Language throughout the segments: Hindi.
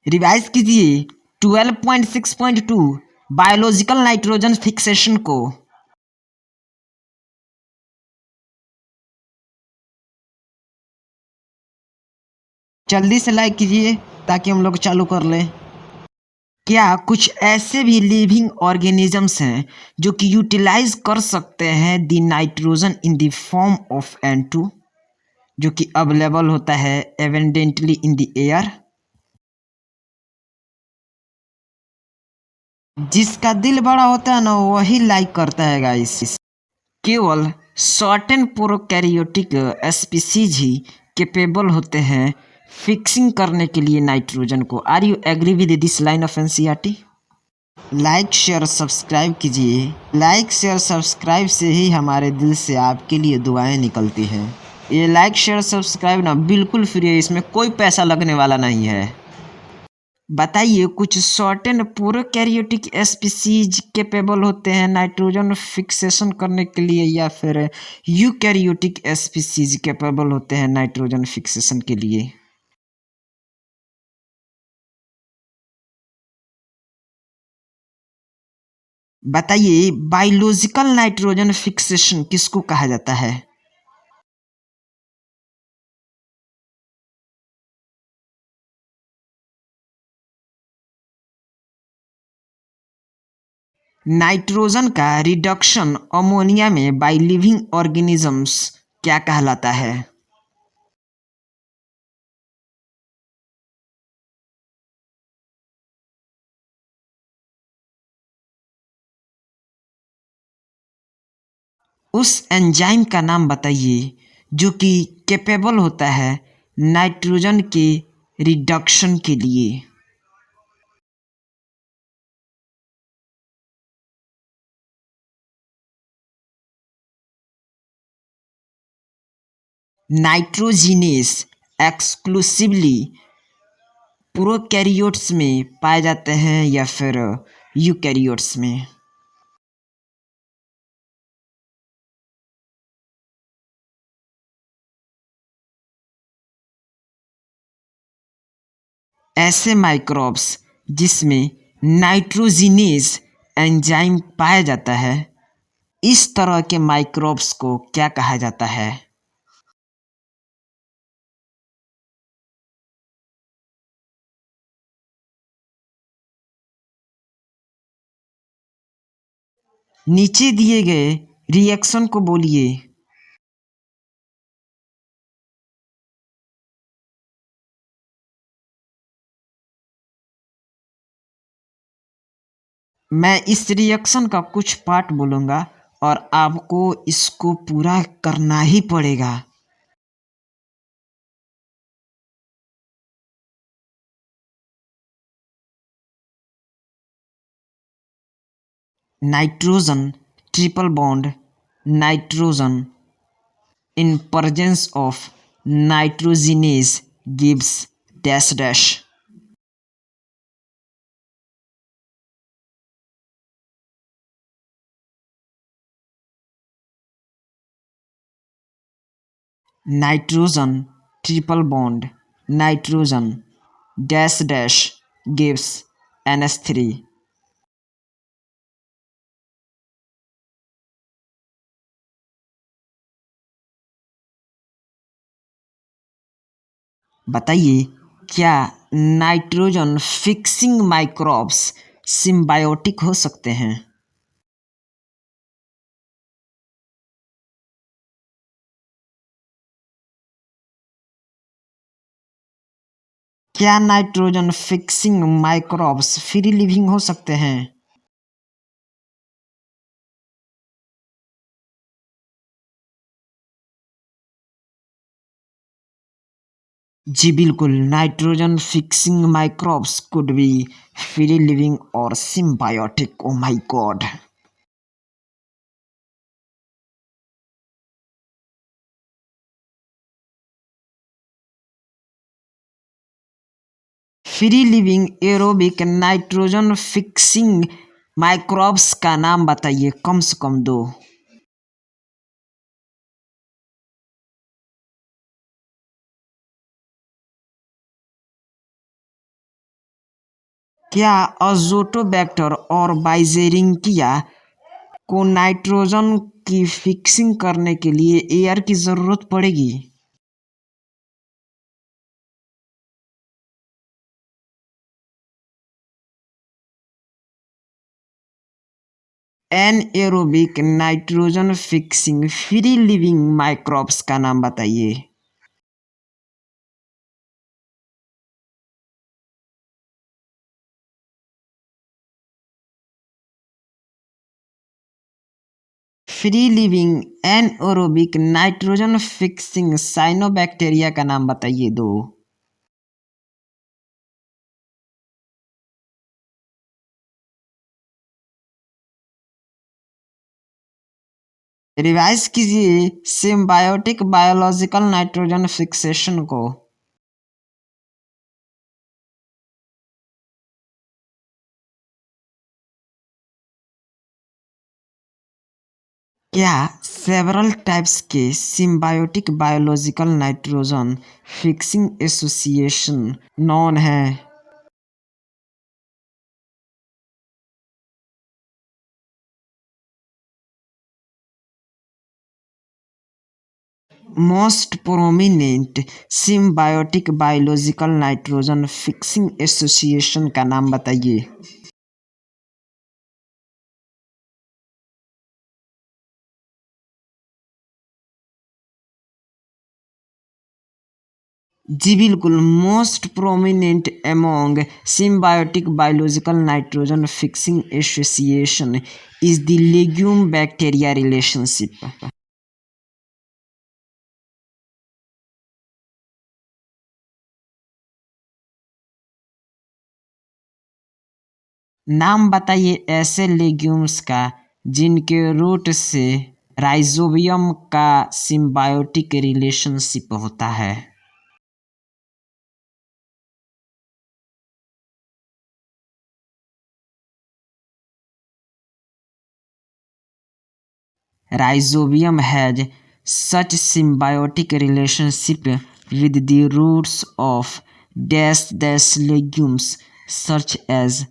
रिवाइज कीजिए 12.6.2 बायोलॉजिकल नाइट्रोजन फिक्सेशन को। जल्दी से लाइक कीजिए ताकि हम लोग चालू कर लें। क्या कुछ ऐसे भी लिविंग ऑर्गेनिजम्स हैं जो कि यूटिलाइज कर सकते हैं the nitrogen in the form of N2, जो कि अवेलेबल होता है एवेंडेंटली इन द एयर? जिसका दिल बड़ा होता है ना वही लाइक करता है गाइस। केवल सर्टेन प्रोकैरियोटिक स्पीसीज ही कैपेबल होते हैं फिक्सिंग करने के लिए नाइट्रोजन को। Are you agree with this line of NCERT? Like share subscribe कीजिए। लाइक शेयर सब्सक्राइब से ही हमारे दिल से आपके लिए दुआएं निकलती हैं। ये लाइक शेयर सब्सक्राइब ना बिल्कुल फ्री है, इसमें कोई पैसा लगने वाला नहीं है। बताइए कुछ सर्टेन प्रोकैरियोटिक स्पीसीज कैपेबल होते हैं नाइट्रोजन फिक्सेशन करने के लिए, या फिर यूकैरियोटिक स्पीसीज कैपेबल होते हैं नाइट्रोजन फिक्सेशन के लिए? बताइए बायोलॉजिकल नाइट्रोजन फिक्सेशन किसको कहा जाता है? नाइट्रोजन का रिडक्शन अमोनिया में बाय लिविंग ऑर्गेनिजम्स क्या कहलाता है? उस एंजाइम का नाम बताइए जो कि कैपेबल होता है नाइट्रोजन के रिडक्शन के लिए। नाइट्रोजिनेस एक्सक्लूसिवली प्रोकैरियोट्स में पाए जाते हैं या फिर यूकैरियोट्स में? ऐसे माइक्रोब्स जिसमें नाइट्रोजिनेस एंजाइम पाया जाता है, इस तरह के माइक्रोब्स को क्या कहा जाता है? नीचे दिए गए रिएक्शन को बोलिए। मैं इस रिएक्शन का कुछ पार्ट बोलूँगा और आपको इसको पूरा करना ही पड़ेगा। Nitrogen triple bond nitrogen in presence of nitrogenase gives dash dash. Nitrogen triple bond nitrogen dash dash gives NH3. बताइए क्या नाइट्रोजन फिक्सिंग माइक्रोब्स सिम्बायोटिक हो सकते हैं? क्या nitrogen fixing microbes free living हो सकते हैं? जी बिल्कुल, nitrogen fixing microbes could be free living और symbiotic. Oh my god. Free living aerobic nitrogen fixing microbes का नाम बताइए, कम से कम दो। क्या अज़ोटोबैक्टर और बाइजेरिंकिया को नाइट्रोजन की फिक्सिंग करने के लिए एयर की ज़रूरत पड़ेगी? Anaerobic nitrogen fixing free living microbes का नाम बताइए। Free living anaerobic nitrogen fixing cyanobacteria का नाम बताइए दो। रिवाइज कीजिए सिम्बायोटिक बायोलॉजिकल नाइट्रोजन फिक्सेशन को। क्या सेवरल टाइप्स के symbiotic biological nitrogen fixing association known है? Most prominent symbiotic biological nitrogen fixing association का नाम बताइए। जी बिल्कुल, most prominent among symbiotic biological nitrogen fixing association is the legume bacteria relationship. नाम बताइए ऐसे लेग्यूम्स का जिनके रूट से राइजोबियम का सिम्बायोटिक रिलेशनशिप होता है। Rhizobium has such symbiotic relationship with the roots of dash legumes such as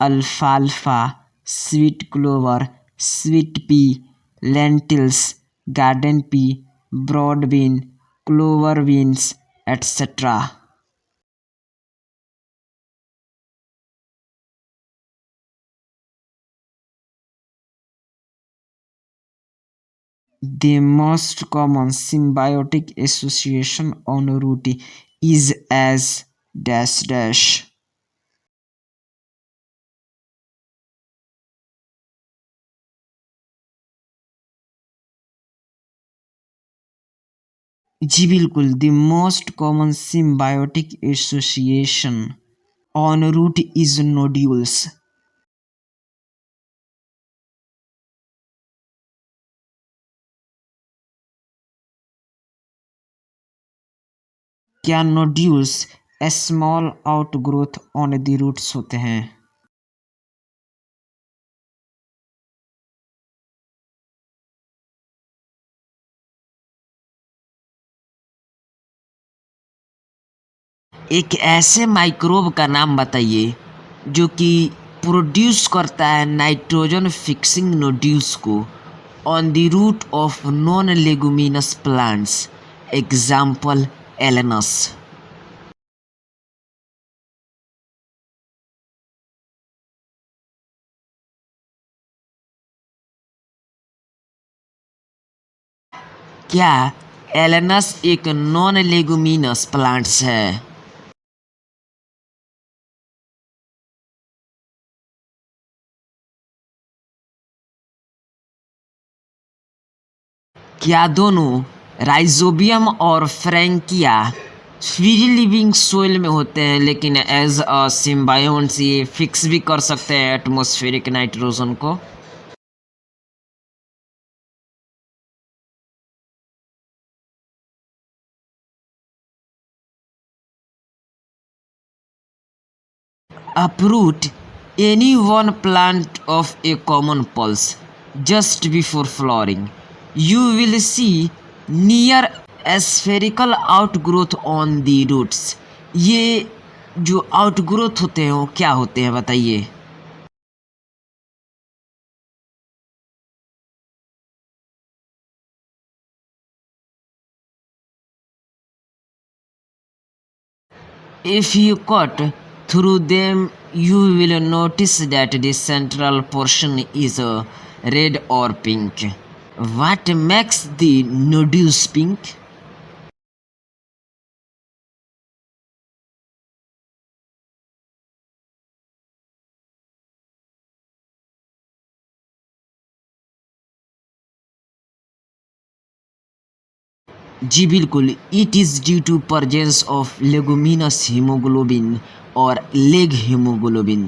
alfalfa, sweet clover, sweet pea, lentils, garden pea, broad bean, clover beans, etc. The most common symbiotic association on root is as dash dash. जी बिल्कुल, the most common symbiotic association on root is nodules. क्या nodules small outgrowth on the roots होते हैं? एक ऐसे माइक्रोब का नाम बताइए जो कि प्रोड्यूस करता है नाइट्रोजन फिक्सिंग नोड्यूल्स को on the root of non leguminous plants. Example Alnus. क्या एलेनस एक नॉन लेगुमिनस प्लांट्स है? क्या दोनों राइजोबियम और फ्रैंकिया फ्री लिविंग सोइल में होते हैं लेकिन एज अ सिम्बायोन्ट्स ये फिक्स भी कर सकते हैं एटमॉस्फेरिक नाइट्रोजन को? Uproot any one plant of a common pulse just before flowering. You will see near spherical outgrowth on the roots. ये जो आउटग्रोथ होते हैं वो क्या होते हैं बताइए। If you cut through them, you will notice that the central portion is red or pink. What makes the nodules pink? जी बिल्कुल, it is due to presence of leguminous hemoglobin or leg hemoglobin.